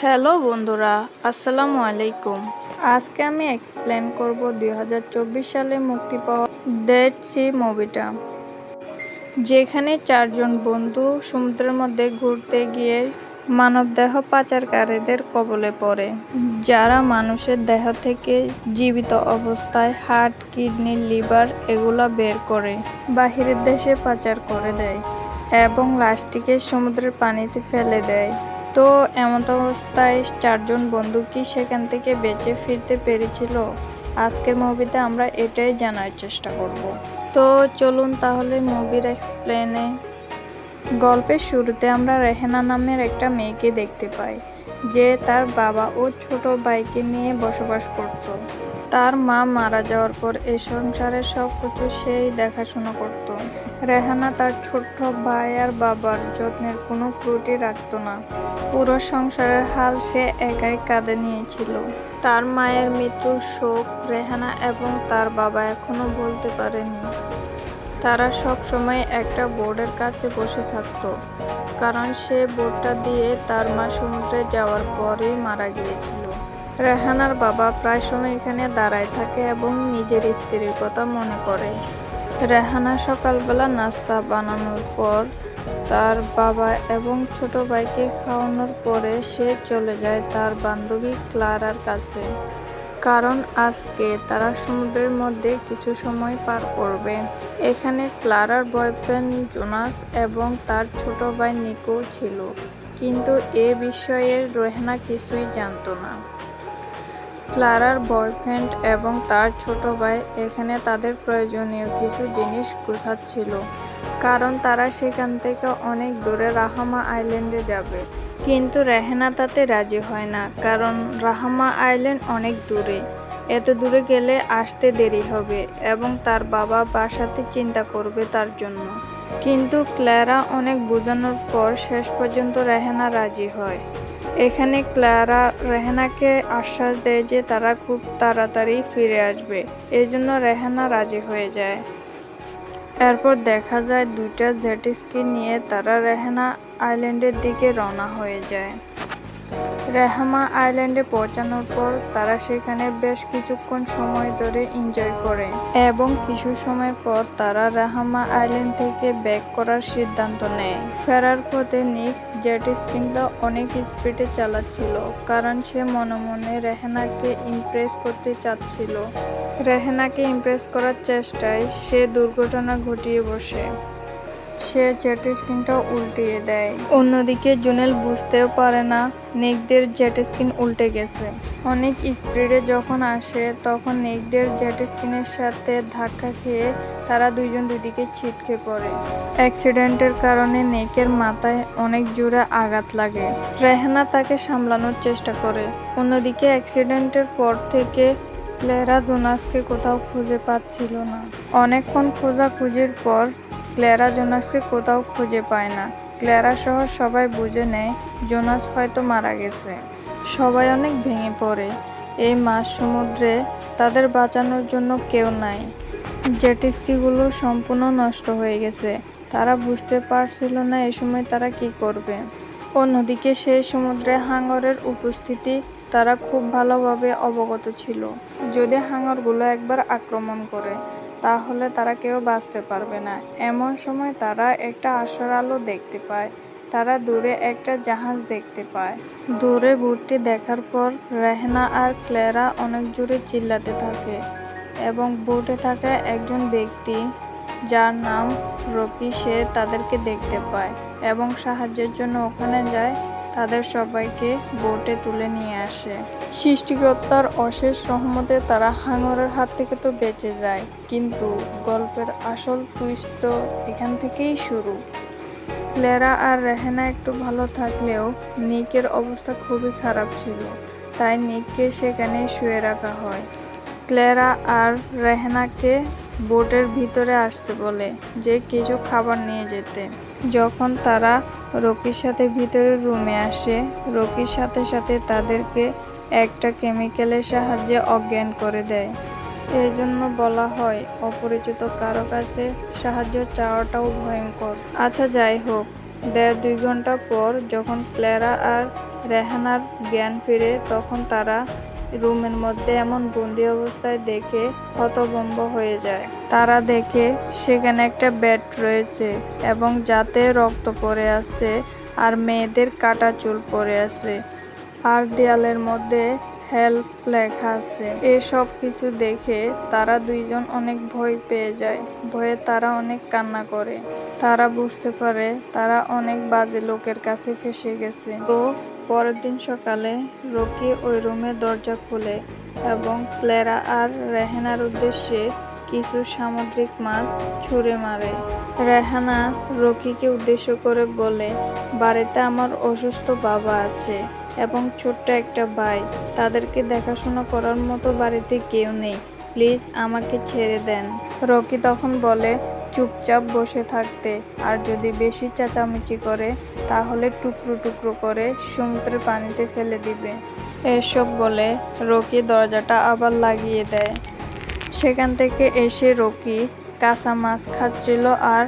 Hello বন্ধুরা, আসসালামু আলাইকুম। আজকে আমি এক্সপ্লেন করব 2024 সালে মুক্তি পাওয়া ডেড সি মুভিটা, যেখানে চারজন বন্ধু সমুদ্রের মধ্যে ঘুরতে গিয়ে মানবদেহ পাচারকারীদের কবলে পড়ে, যারা মানুষের দেহ থেকে জীবিত অবস্থায় হার্ট, কিডনি, লিভার এগুলা বের করে বাহিরের দেশে পাচার করে দেয় এবং লাশটিকে সমুদ্রের পানিতে ফেলে দেয়। তো এমন অবস্থায় চারজন বন্ধু কি সেখান থেকে বেঁচে ফিরতে পেরেছিল? আজকের মুভিতে আমরা এটাই জানার চেষ্টা করব। তো চলুন তাহলে মুভির এক্সপ্লেনে। গল্পের শুরুতে আমরা রেহানা নামের একটা মেয়েকে দেখতে পাই, যে তার বাবা ও ছোট ভাইকে নিয়ে বসবাস করত। তার মা মারা যাওয়ার পর এই সংসারের সব কিছু সেই দেখাশোনা করত। রেহানা তার ছোট্ট ভাই আর বাবার যত্নের কোনো ত্রুটি রাখত না। পুরো সংসারের হাল সে একাই কাঁধে নিয়েছিল। তার মায়ের মৃত্যুর শোক রেহানা এবং তার বাবা এখনো ভুলতে পারেনি। তারা সব সময় একটা বোর্ডের কাছে বসে থাকত, কারণ সে বোর্ডটা দিয়ে তার মা সমুদ্রে যাওয়ার পরেই মারা গিয়েছিল। রেহানার বাবা প্রায় সময় এখানে দাঁড়ায় থাকে এবং নিজের স্ত্রীর কথা মনে করে। রেহানা সকালবেলা নাস্তা বানানোর পর তার বাবা এবং ছোট ভাইকে খাওয়ানোর পরে সে চলে যায় তার বান্ধবী ক্লারার কাছে, কারণ আজকে তারা সমুদ্রের মধ্যে কিছু সময় পার করবে। এখানে ক্লারার বয়ফ্রেন্ড জোনাস এবং তার ছোট ভাই নিকো ছিল, কিন্তু এ বিষয়ে রেহানা কিছুই জানতো না। ক্লারার বয়ফ্রেন্ড এবং তার ছোট ভাই এখানে তাদের প্রয়োজনীয় কিছু জিনিস গোছাচ্ছিল, কারণ তারা সেখান থেকে অনেক দূরে রাহামা আইল্যান্ডে যাবে। কিন্তু রেহানা তাতে রাজি হয় না, কারণ রাহামা আইল্যান্ড অনেক দূরে। এত দূরে গেলে আসতে দেরি হবে এবং তার বাবা বাসাতে চিন্তা করবে তার জন্য। কিন্তু ক্লারা অনেক বোঝানোর পর শেষ পর্যন্ত রেহানা রাজি হয়। এখানে ক্লারা রেহানাকে আশ্বাস দেয় যে তারা খুব তাড়াতাড়ি ফিরে আসবে, এজন্য রেহানা রাজি হয়ে যায়। এরপর দেখা যায় দুইটা জেট স্কি নিয়ে তারা রেহানা আইল্যান্ডের দিকে রওনা হয়ে যায়। রেহামা আইল্যান্ডে পৌঁছানোর পর তারা সেখানে বেশ কিছুক্ষণ সময় ধরে এনজয় করে এবং কিছু সময় পর তারা রাহামা আইল্যান্ড থেকে ব্যাক করার সিদ্ধান্ত নেয়। ফেরার পথে নিক জেট স্কিটা অনেক স্পিডে চালাচ্ছিল, কারণ সে মনে মনে রেহানাকে ইমপ্রেস করতে চাচ্ছিল। রেহানাকে ইমপ্রেস করার চেষ্টায় সে দুর্ঘটনা ঘটিয়ে বসে। সে জেট স্কিনটা উল্টিয়ে দেয়। অন্যদিকে জুনেল বুঝতেও পারে না নিকদের জেট স্কিন উল্টে গেছে। অনেক স্পিডে যখন আসে তখন নিকদের জেট স্কিনের সাথে ধাক্কা খেয়ে তারা দুইজন দুদিকে ছিটকে পড়ে। অ্যাক্সিডেন্টের কারণে নিকের মাথায় অনেক জোরে আঘাত লাগে। রেহানা তাকে সামলানোর চেষ্টা করে। অন্যদিকে অ্যাক্সিডেন্টের পর থেকে ক্লারা জোনাসকে কোথাও খুঁজে পাচ্ছিল না। অনেকক্ষণ খোঁজাখুঁজির পর ক্লারা জোনাসকে কোথাও খুঁজে পায় না। ক্লারা সহ সবাই বুঝে নেয় জোনাস হয়তো মারা গেছে। সবাই অনেক ভেঙে পড়ে। এই মাঝ সমুদ্রে তাদের বাঁচানোর জন্য কেউ নাই। জেট স্কিগুলো সম্পূর্ণ নষ্ট হয়ে গেছে। তারা বুঝতে পারছিল না এ সময় তারা কি করবে। অন্যদিকে সেই সমুদ্রে হাঙরের উপস্থিতি তারা খুব ভালোভাবে অবগত ছিল। যদি হাঙরগুলো একবার আক্রমণ করে তাহলে তারা কেউ বাঁচতে পারবে না। এমন সময় তারা একটা আশার আলো দেখতে পায়। তারা দূরে একটা জাহাজ দেখতে পায়। দূরে বোটটি দেখার পর রেহানা আর ক্লারা অনেক জোরে চিল্লাতে থাকে এবং বোটে থাকা একজন ব্যক্তি, যার নাম রকি, সে তাদেরকে দেখতে পায় এবং সাহায্যের জন্য ওখানে যায়। তাদের সবাইকে বোটে তুলে নিয়ে আসে। সৃষ্টিকর্তার অশেষ রহমতে তারা হাঙরের হাত থেকে তো বেঁচে যায়, কিন্তু গল্পের আসল টুইস্ট তো এখান থেকেই শুরু। ক্লারা আর রেহানা একটু ভালো থাকলেও নিকের অবস্থা খুবই খারাপ ছিল, তাই নিককে সেখানে শুয়ে রাখা হয়। ক্লারা আর রেহানাকে বোটের ভিতরে আসতে বলে, যে কিছু খাবার নিয়ে যেতে। যখন তারা রকির সাথে ভিতরের রুমে আসে, রকির সাথে সাথে তাদেরকে একটা কেমিক্যালের সাহায্যে অজ্ঞান করে দেয়। এই জন্য বলা হয় অপরিচিত কারো কাছে সাহায্য চাওয়াটাও ভয়ঙ্কর। আচ্ছা, যাই হোক, 1.5-2 ঘন্টা পর যখন ক্লারা আর রেহানার জ্ঞান ফিরে তখন তারা রুমের মধ্যে এমন বন্দি অবস্থায় দেখে হতভম্ব হয়ে যায়। তারা দেখে সেখানে একটা বেড রয়েছে এবং যাতে রক্ত পড়ে আছে আর মেয়েদের কাটা চুল পড়ে আছে আর দেয়ালের মধ্যে হেল্প লেখা আছে। এসব কিছু দেখে তারা দুইজন অনেক ভয় পেয়ে যায়। ভয়ে তারা অনেক কান্না করে। তারা বুঝতে পারে তারা অনেক বাজে লোকের কাছে ফেঁসে গেছে। তো পরের দিন সকালে রকি ওই রুমের দরজা খুলে এবং ক্লেরা আর রেহানার উদ্দেশ্যে কিছু সামুদ্রিক মাছ ছুঁড়ে মারে। রেহানা রকিকে উদ্দেশ্য করে বলে, বাড়িতে আমার অসুস্থ বাবা আছে এবং ছোট্ট একটা ভাই। তাদেরকে দেখাশোনা করার মতো বাড়িতে কেউ নেই। প্লিজ আমাকে ছেড়ে দেন। রকি তখন বলে চুপচাপ বসে থাকতে, আর যদি বেশি চেঁচামেচি করে তাহলে টুকরো টুকরো করে সমুদ্রের পানিতে ফেলে দিবে। এসব বলে রকি দরজাটা আবার লাগিয়ে দেয়। সেখান থেকে এসে রকি কাঁচা মাছ খাচ্ছিল আর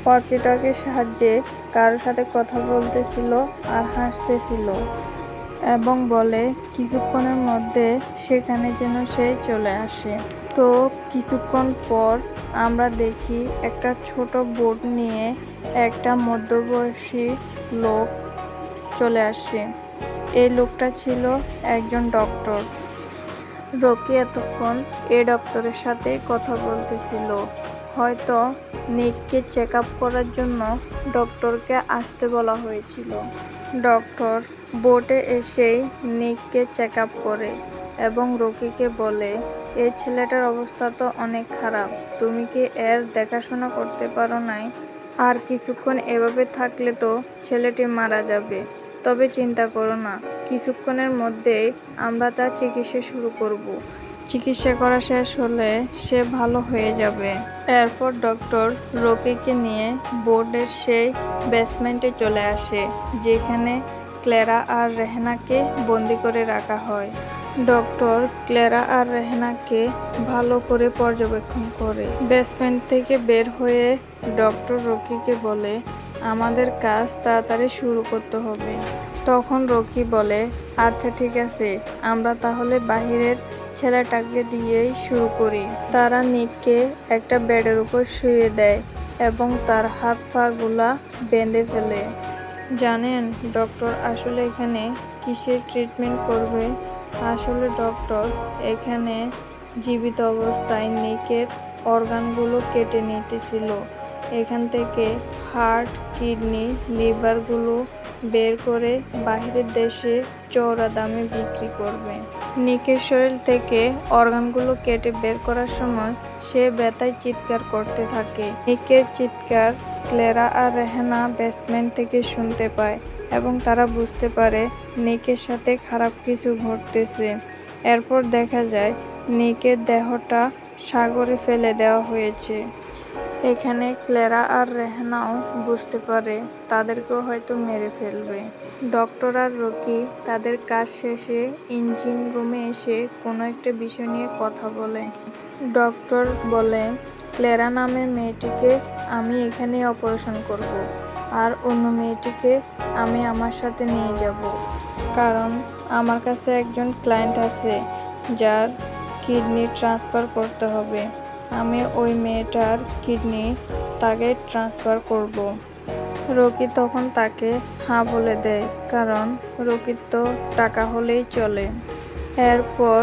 ওয়াকি-টকির সাহায্যে কারোর সাথে কথা বলতেছিল আর হাসতেছিল এবং বলে কিছুক্ষণের মধ্যে সেখানে যেন সে চলে আসে। তো কিছুক্ষণ পর আমরা দেখি একটা ছোট বোট নিয়ে একটা মধ্যবয়সী লোক চলে আসে। এই লোকটা ছিল একজন ডক্টর। রকি এতক্ষণ এই ডক্টরের সাথে কথা বলতেছিল। হয়তো নিককে চেক আপ করার জন্য ডক্টরকে আসতে বলা হয়েছিল। ডক্টর বোটে এসেই নিককে চেক আপ করে এবং রকিকে বলে, এই ছেলেটার অবস্থা তো অনেক খারাপ, তুমি কি এর দেখাশোনা করতে পারো নাই? আর কিছুক্ষণ এভাবে থাকলে তো ছেলেটি মারা যাবে। তবে চিন্তা করো না, কিছুক্ষণের মধ্যেই আমরা তার চিকিৎসা শুরু করব। চিকিৎসা করা শেষ হলে সে ভালো হয়ে যাবে। এরপর ডক্টর রকিকে নিয়ে বোর্ডের সেই বেসমেন্টে চলে আসে যেখানে ক্লেরা আর রেহানাকে বন্দি করে রাখা হয়। ডক্টর ক্লেরা আর রেহানাকে ভালো করে পর্যবেক্ষণ করে। বেসমেন্ট থেকে বের হয়ে ডক্টর রকিকে বলে, আমাদের কাজ তাড়াতাড়ি শুরু করতে হবে। তখন রকি বলে, আচ্ছা ঠিক আছে, আমরা তাহলে বাহিরের ছেলেটাকে দিয়েই শুরু করি। তারা নিককে একটা বেডের উপর শুইয়ে দেয় এবং তার হাত পা গুলা বেঁধে ফেলে। জানেন ডক্টর আসলে এখানে কিসের ট্রিটমেন্ট করবে? আসলে ডক্টর এখানে জীবিত অবস্থায় নিকের অর্গানগুলো কেটে নিতেছিল। এখান থেকে হার্ট, কিডনি, লিভারগুলো বের করে বাহিরের দেশে চওড়া দামে বিক্রি করবে। নিকের শরীর থেকে অর্গানগুলো কেটে বের করার সময় সে ব্যথায় চিৎকার করতে থাকে। নিকের চিৎকার ক্লেরা আর রেহানা বেসমেন্ট থেকে শুনতে পায় এবং তারা বুঝতে পারে নিকের সাথে খারাপ কিছু ঘটতেছে। এরপর দেখা যায় নিকের দেহটা সাগরে ফেলে দেওয়া হয়েছে। এখানে ক্লেরা আর রেহানাও বুঝতে পারে তাদেরকেও হয়তো মেরে ফেলবে। ডক্টর আর রকি তাদের কাজ শেষে ইঞ্জিন রুমে এসে কোনো একটা বিষয় নিয়ে কথা বলে। ডক্টর বলে, ক্লেরা নামের মেয়েটিকে আমি এখানে অপারেশন করব আর অন্য মেয়েটিকে আমি আমার সাথে নিয়ে যাব, কারণ আমার কাছে একজন ক্লায়েন্ট আছে যার কিডনি ট্রান্সফার করতে হবে। আমি ওই মেয়েটার কিডনি তাকে ট্রান্সফার করব। রকি তখন তাকে হ্যাঁ বলে দেয়, কারণ রকির তো টাকা হলেই চলে। এরপর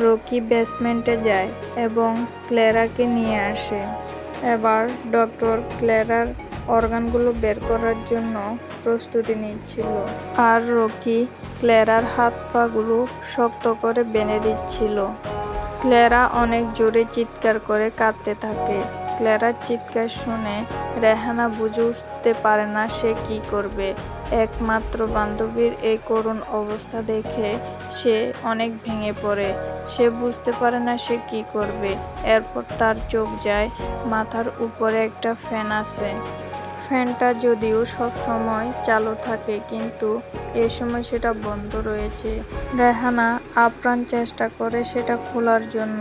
রকি বেসমেন্টে যায় এবং ক্লেরাকে নিয়ে আসে। এবার ডক্টর ক্লেরার অর্গানগুলো বের করার জন্য প্রস্তুতি নিচ্ছিল আর রকি ক্লেরার হাত পাগুলো শক্ত করে বেঁধে দিচ্ছিল। ক্লেরা অনেক জোরে চিৎকার করে কাঁদতে থাকে। ক্লেরার চিৎকার শুনে রেহানা বুঝে উঠতে পারে না সে কি করবে। একমাত্র বান্ধবীর এই করুণ অবস্থা দেখে সে অনেক ভেঙে পড়ে। সে বুঝতে পারে না সে কি করবে। এরপর তার চোখ যায় মাথার উপরে একটা ফ্যান আছে। ফ্যানটা যদিও সব সময় চালু থাকে কিন্তু এই সময় সেটা বন্ধ রয়েছে। রেহানা আপ্রাণ চেষ্টা করে সেটা খোলার জন্য,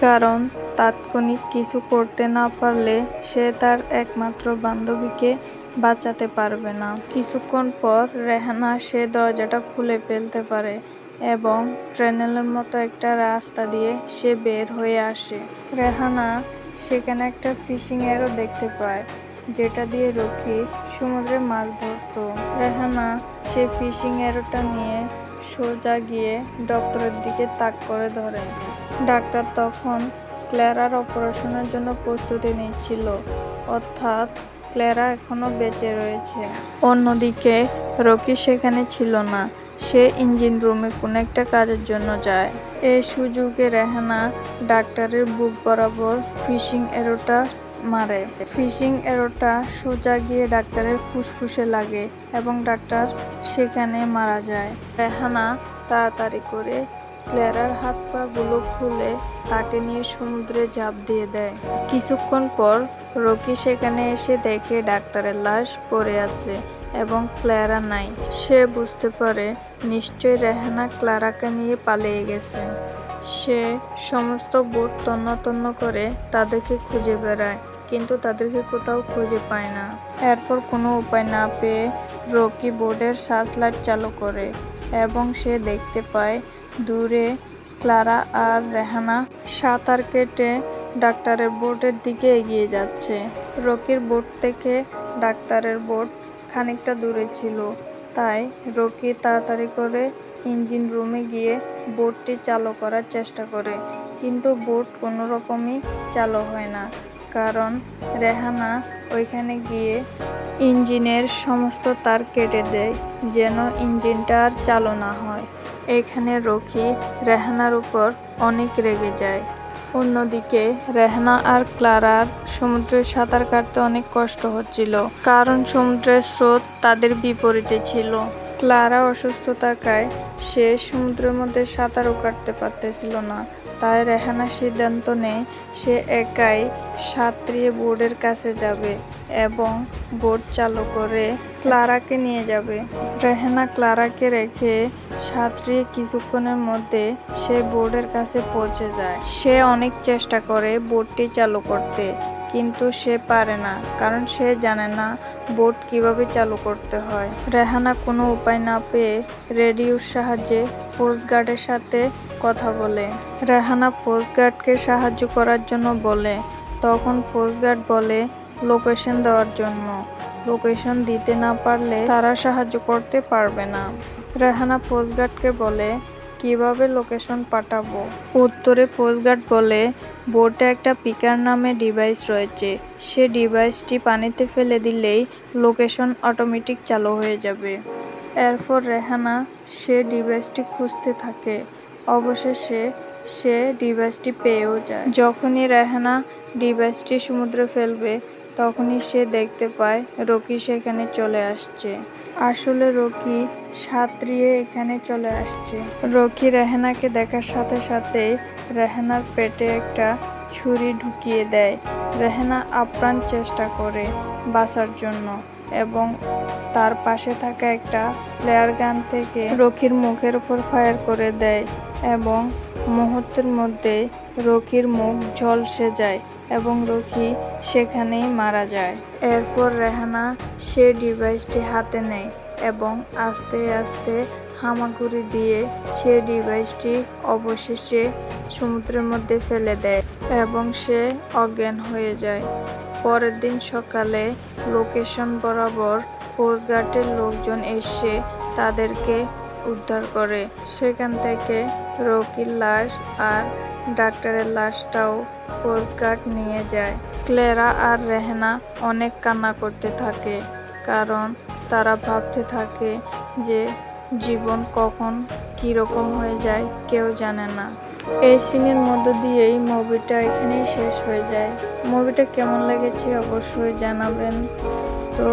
কারণ তাৎক্ষণিক কিছু করতে না পারলে সে তার একমাত্র বান্ধবীকে বাঁচাতে পারবে না। কিছুক্ষণ পর রেহানা সে দরজাটা খুলে ফেলতে পারে এবং ট্রেনেলের মতো একটা রাস্তা দিয়ে সে বের হয়ে আসে। রেহানা সেখানে একটা ফিশিং অ্যারো দেখতে পায়, যেটা দিয়ে রকি সমুদ্রে মাছ ধরত। রেহানা সে ফিশিং অ্যারোটা নিয়ে সোজা গিয়ে ডক্টরের দিকে তাক করে ধরে। ডাক্তার তখন ক্ল্যারার অপারেশনের জন্য প্রস্তুতি নিচ্ছিল, অর্থাৎ ক্ল্যারা এখনো বেঁচে রয়েছে। অন্যদিকে রকি সেখানে ছিল না, সে ইঞ্জিন রুমে কোনো একটা কাজের জন্য যায়। এই সুযোগে রেহানা ডাক্তারের বুক বরাবর ফিশিং অ্যারোটা মারে। ফিশিং অ্যারোটা সোজা গিয়ে ডাক্তারের ফুসফুসে লাগে এবং ডাক্তার সেখানে মারা যায়। রেহানা তাড়াতাড়ি করে ক্ল্যারার হাত পা গুলো খুলে তাকে নিয়ে সমুদ্রে ঝাঁপ দিয়ে দেয়। কিছুক্ষণ পর রকি সেখানে এসে দেখে ডাক্তারের লাশ পড়ে আছে এবং ক্ল্যারা নাই। সে বুঝতে পারে নিশ্চয়ই রেহানা ক্লারাকে নিয়ে পালিয়ে গেছে। সে সমস্ত বোট তন্ন তন্ন করে তাদেরকে খুঁজে বেড়ায়, কিন্তু তাদেরকে কোথাও খুঁজে পায় না। এরপর কোনো উপায় না পেয়ে রকি বোটের সার্চ লাইট চালু করে এবং সে দেখতে পায় দূরে ক্লারা আর রেহানা সাঁতার কেটে ডাক্তারের বোটের দিকে এগিয়ে যাচ্ছে। রকির বোট থেকে ডাক্তারের বোট খানিকটা দূরে ছিল, তাই রকি তাড়াতাড়ি করে ইঞ্জিন রুমে গিয়ে বোটটি চালু করার চেষ্টা করে, কিন্তু বোট কোনো রকমই চালু হয় না, কারণ রেহানা ওইখানে গিয়ে ইঞ্জিনের সমস্ত তার কেটে দেয় যেন ইঞ্জিনটা আর চালু না হয়। এখানে রকি রেহানার উপর অনেক রেগে যায়। অন্যদিকে রেহানা আর ক্লারার সমুদ্রে সাঁতার কাটতে অনেক কষ্ট হচ্ছিল, কারণ সমুদ্রের স্রোত তাদের বিপরীতে ছিল। ক্লারা অসুস্থ থাকায় সে সমুদ্রের মধ্যে সাঁতারও কাটতে পারতেছিল না, তাই রেহানা সিদ্ধান্ত নেয় সে একাই সাঁতরিয়ে বোর্ডের কাছে যাবে এবং বোট চালু করে ক্লারাকে নিয়ে যাবে। রেহানা ক্লারাকে রেখে সাঁতরিয়ে কিছুক্ষণের মধ্যে সে বোর্ডের কাছে পৌঁছে যায়। সে অনেক চেষ্টা করে বোটটি চালু করতে, কিন্তু সে পারে না, কারণ সে জানে না বোট কিভাবে চালু করতে হয়। রেহানা কোনো উপায় না পেয়ে রেডিওর সাহায্যে কোস্টগার্ডের সাথে কথা বলে। রেহানা কোস্টগার্ডকে সাহায্য করার জন্য বলে, তখন কোস্টগার্ড বলে লোকেশন দেওয়ার জন্য। লোকেশন দিতে না পারলে তারা সাহায্য করতে পারবে না। রেহানা কোস্টগার্ডকে বলে কিভাবে লোকেশন পাঠাবো। উত্তরে কোস্টগার্ড বলে বোটে একটা পিকার নামে ডিভাইস রয়েছে, সে ডিভাইসটি পানিতে ফেলে দিলেই লোকেশন অটোমেটিক চালু হয়ে যাবে। এরপর রেহানা সে ডিভাইসটি খুঁজতে থাকে, অবশেষে সে ডিভাইসটি পেয়েও যায়। যখনই রেহানা ডিভাইসটি সমুদ্রে ফেলবে তখনই সে দেখতে পায় রকি সেখানে চলে আসছে। আসলে রকি সাঁতরিয়ে এখানে চলে আসছে। রকি রেহানাকে দেখার সাথে সাথে রেহানার পেটে একটা ছুরি ঢুকিয়ে দেয়। রেহানা আপ্রাণ চেষ্টা করে বাঁচার জন্য এবং তার পাশে থাকা একটা ফ্লেয়ার গান থেকে রকির মুখের উপর ফায়ার করে দেয় এবং মুহূর্তের মধ্যে রকির মুখ ঝলসে যায় এবং রকি সেখানেই মারা যায়। এরপর রেহানা সে ডিভাইসটি হাতে নেয় এবং আস্তে আস্তে হামাগুড়ি দিয়ে সে ডিভাইসটি অবশেষে সমুদ্রের মধ্যে ফেলে দেয় এবং সে অজ্ঞান হয়ে যায়। পরের দিন সকালে লোকেশন বরাবর কোস্টগার্ডের লোকজন এসে তাদেরকে উদ্ধার করে। সেখান থেকে রকির লাশ আর ডাক্তারের লাশটাও কোস্টগার্ড নিয়ে যায়। ক্ল্যারা আর রেহানা অনেক কান্না করতে থাকে, কারণ তারা ভাবতে থাকে যে জীবন কখন কীরকম হয়ে যায় কেউ জানে না। এই সিনের মধ্য দিয়েই মুভিটা এখানেই শেষ হয়ে যায়। মুভিটা কেমন লেগেছে অবশ্যই জানাবেন। তো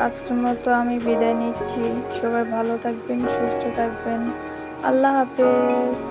আজকের মতো আমি বিদায় নিচ্ছি। সবাই ভালো থাকবেন, সুস্থ থাকবেন। আল্লাহ হাফেজ।